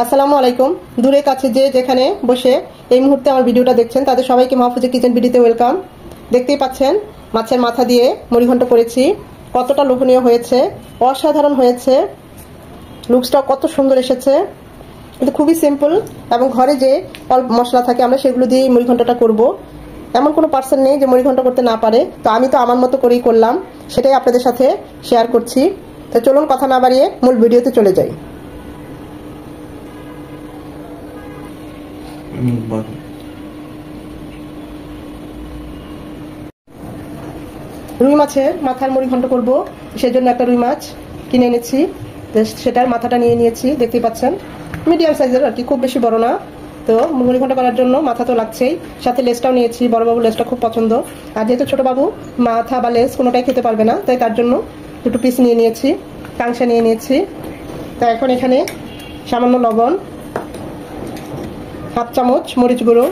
আসসালামু আলাইকুম। দূরে কাছে যে যেখানে বসে এই মুহূর্তে আমার ভিডিওটা দেখছেন তাদের সবাইকে মাহফুজের কিচেন ভিডিওতে ওয়েলকাম। দেখতেই পাচ্ছেন মাছের মাথা দিয়ে মুড়িঘণ্ট করেছি, কতটা লোভনীয় হয়েছে, অসাধারণ হয়েছে। লুকসটা কত সুন্দর এসেছে, কিন্তু খুবই সিম্পল এবং ঘরে যে অল্প মশলা থাকে আমরা সেগুলো দিয়ে মুড়িঘণ্টটা করব। এমন কোনো পার্সন নেই যে মুড়িঘণ্ট করতে না পারে, তো আমি তো আমার মতো করেই করলাম, সেটাই আপনাদের সাথে শেয়ার করছি। তো চলুন কথা না বাড়িয়ে মূল ভিডিওতে চলে যাই। রুই মাছের মাথার মুড়িঘণ্ট করব, সেজন্য একটা রুই মাছ কিনে এনেছি, সেটার মাথাটা নিয়ে নিয়েছি। দেখতেই পাচ্ছেন মিডিয়াম সাইজের আর কি, খুব বেশি বড় না। তো মুড়িঘণ্ট করার জন্য মাথা তো লাগছেই, সাথে লেজটাও নিয়েছি। বড়বাবু লেজটা খুব পছন্দ, আর যেহেতু ছোট বাবু মাথা বা লেজ কোনোটাই খেতে পারবে না, তাই তার জন্য দুটো পিস নিয়ে নিয়েছি, কাংসা নিয়ে নিয়েছি। তা এখন এখানে সামান্য লবণ, হাফ চামচ মরিচ গুঁড়ো,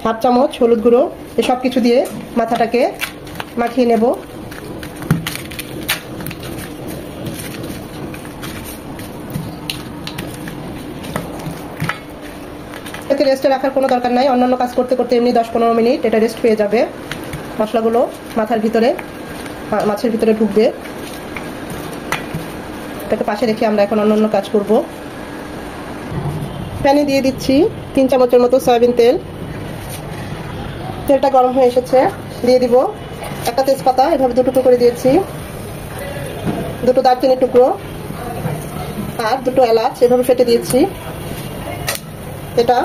হাফ চামচ হলুদ গুঁড়ো, এসব কিছু দিয়ে মাথাটাকে মাখিয়ে নেব। এতে রেস্টে রাখার কোনো দরকার নাই, অন্যান্য কাজ করতে করতে এমনি 10-15 মিনিট এটা রেস্ট পেয়ে যাবে। মশলাগুলো মাথার ভিতরে, মাছের ভিতরে ঢুকবে। এটাকে পাশে রেখে আমরা এখন অন্যান্য কাজ করব। প্যানে দিয়ে দিচ্ছি 3 চামচের মতো সয়াবিন তেল। তেলটা গরম হয়ে এসেছে, দিয়ে দিব একটা তেজপাতা, এভাবে 2 টুকরো করে দিয়েছি, 2টো দারচিনির টুকরো আর 2টো এলাচ এভাবে ফেটে দিয়েছি। এটা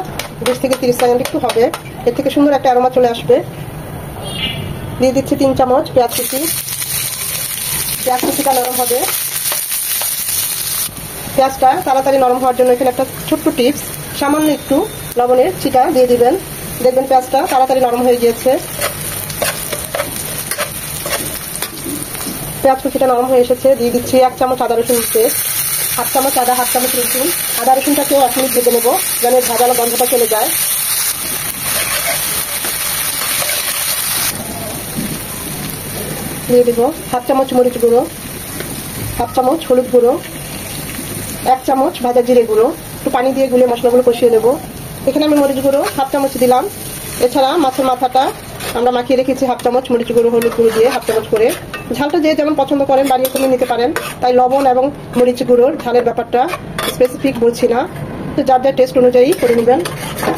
20 থেকে 30 সেকেন্ড একটু হবে, এর থেকে সুন্দর একটা অ্যারোমা চলে আসবে। দিয়ে দিচ্ছি 3 চামচ পেঁয়াজ কুচি। পেঁয়াজ কুচিটা নরম হবে। পেঁয়াজটা তাড়াতাড়ি নরম হওয়ার জন্য এখানে একটা ছোট্ট টিপস, সামান্য একটু লবণের ছিটা দিয়ে দিবেন, দেখবেন পেঁয়াজটা তাড়াতাড়ি নরম হয়ে গিয়েছে। পেঁয়াজ কুচিটা নরম হয়ে এসেছে, দিয়ে দিচ্ছি 1 চামচ আদা রসুন পেস্ট, হাফ চামচ আদা, হাফ চামচ রসুন। আদা রসুনটাকেও 1 মিনিট ভেজে নেবো, যেন ভাজানো গন্ধটা চলে যায়। দিয়ে দেবো হাফ চামচ মরিচ গুঁড়ো, হাফ চামচ হলুদ গুঁড়ো, 1 চামচ ভাজা জিরে গুঁড়ো। একটু পানি দিয়ে গুলে মশলাগুলো কষিয়ে নেবো। এখানে আমি মরিচ গুঁড়ো হাফ চামচ দিলাম। এছাড়া মাছের মাথাটা আমরা মাখিয়ে রেখেছি হাফ চামচ মরিচ গুঁড়ো, হলুদ গুঁড়ো দিয়ে হাফ চামচ করে। ঝালটা যে যেমন পছন্দ করেন বাড়িয়ে কমিয়ে নিতে পারেন, তাই লবণ এবং মরিচ গুঁড়োর ঝালের ব্যাপারটা স্পেসিফিক বলছি না, তো যার যার টেস্ট অনুযায়ী করে নেবেন।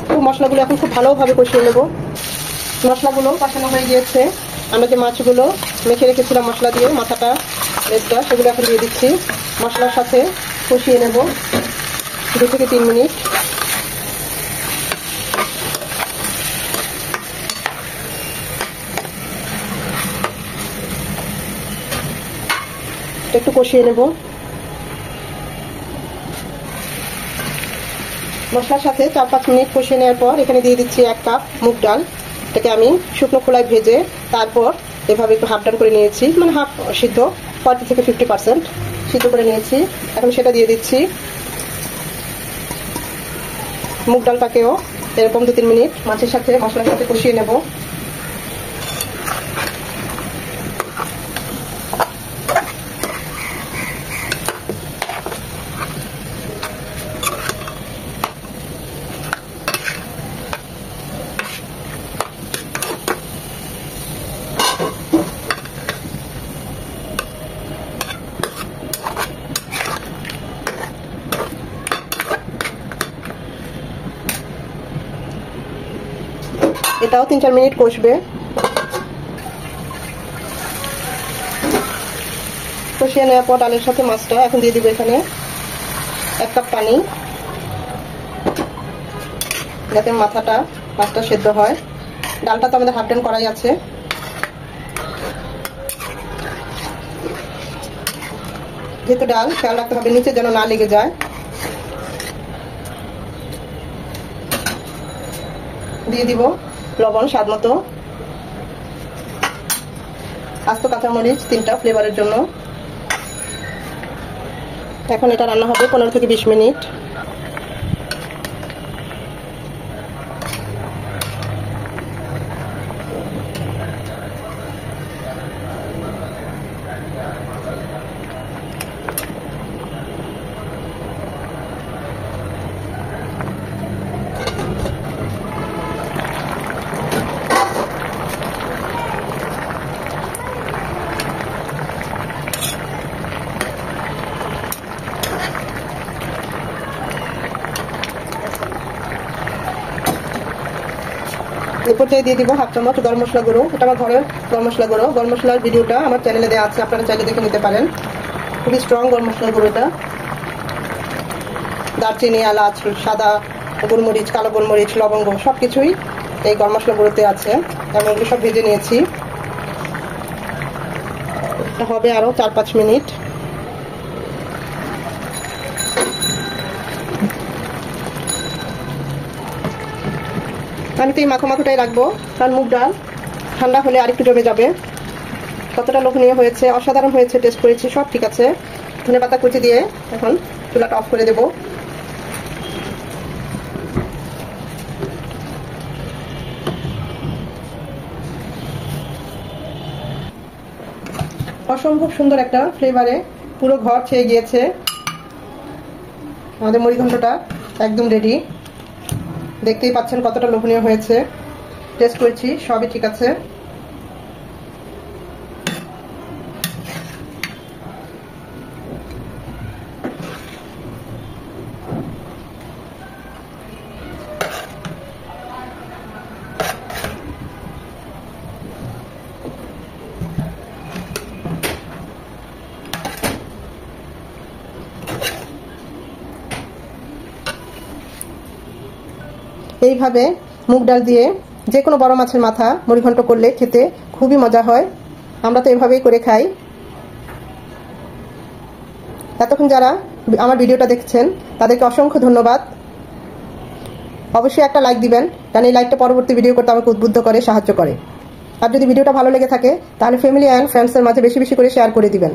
তো মশলাগুলো এখন খুব ভালোভাবে কষিয়ে নেব। মশলাগুলো কষানো হয়ে গিয়েছে, আমরা যে মাছগুলো মেখে রেখেছিলাম মশলা দিয়ে, মাথাটা লেজটা, সেগুলো এখন দিয়ে দিচ্ছি। মশলার সাথে কষিয়ে নেব 2 থেকে 3 মিনিট। একটু কষিয়ে নেব। মশলার সাথে 4-5 মিনিট কষিয়ে নেওয়ার পর এখানে দিয়ে দিচ্ছি 1 কাপ মুগ ডাল। এটাকে আমি শুকনো খোলায় ভেজে তারপর এভাবে একটু হাফ ডান করে নিয়েছি, মানে হাফ সিদ্ধ, 40 থেকে 50% সিদ্ধ করে নিয়েছি। এখন সেটা দিয়ে দিচ্ছি। মুগ ডালটাকেও এরকম 2-3 মিনিট মাছের সাথে মশলার সাথে কষিয়ে নেব। এটাও 3-4 মিনিট কষবে। কষিয়ে নেওয়ার পর ডালের সাথে মাছটা এখন দিয়ে দিব এখানে 1 কাপ পানি, যাতে মাছটা সেদ্ধ হয়। ডালটা তো আমাদের হাফ ডান করাই আছে। যেহেতু ডাল, খেয়াল রাখতে হবে নিচে যেন না লেগে যায়। দিয়ে দিব লবণ স্বাদ মতো, আস্ত কাঁচামরিচ 3টা ফ্লেভারের জন্য। এখন এটা রান্না হবে 15 থেকে 20 মিনিট। উপর থেকে দিয়ে দিব হাফ চামচ গরম মশলা গুঁড়ো। এটা আমার ঘরের গরম মশলা গুঁড়ো। গরম মশলার ভিডিওটা আমার চ্যানেলে দেওয়া আছে, আপনারা চাইলে দেখে নিতে পারেন। খুবই স্ট্রং গরম মশলা গুঁড়োটা। দারচিনি, এলাচ, সাদা গোলমরিচ, কালো গোলমরিচ, লবঙ্গ সবকিছুই এই গরম মশলা গুঁড়োতে আছে। আমি এগুলো সব ভেজে নিয়েছি। এটা হবে আরো 4-5 মিনিট। আমি তো এই মাখো মাখোটাই রাখবো, কারণ মুগ ডাল ঠান্ডা হলে আরেকটু জমে যাবে। কতটা লোভনীয় হয়েছে, অসাধারণ হয়েছে, টেস্ট করেছি, সব ঠিক আছে। ধনেপাতা কুচি দিয়ে এখন চুলাটা অফ করে দেব। অসম্ভব সুন্দর একটা ফ্লেভারে পুরো ঘর ছেয়ে গিয়েছে। আমাদের মুড়িঘণ্টটা একদম রেডি। দেখতেই পাচ্ছেন কতটা লোভনীয় হয়েছে। টেস্ট করেছি, সবই ঠিক আছে। এইভাবে মুগ ডাল দিয়ে যে কোনো বড় মাছের মাথা মুড়িঘণ্ট করলে খেতে খুবই মজা হয়। আমরা তো এভাবেই করে খাই। এতক্ষণ যারা আমার ভিডিওটা দেখছেন তাদেরকে অসংখ্য ধন্যবাদ। অবশ্যই একটা লাইক দিবেন, কারণ এই লাইকটা পরবর্তী ভিডিও করতে আমাকে উদ্বুদ্ধ করে, সাহায্য করে। আর যদি ভিডিওটা ভালো লেগে থাকে তাহলে ফ্যামিলি অ্যান্ড ফ্রেন্ডসের মাঝে বেশি বেশি করে শেয়ার করে দিবেন।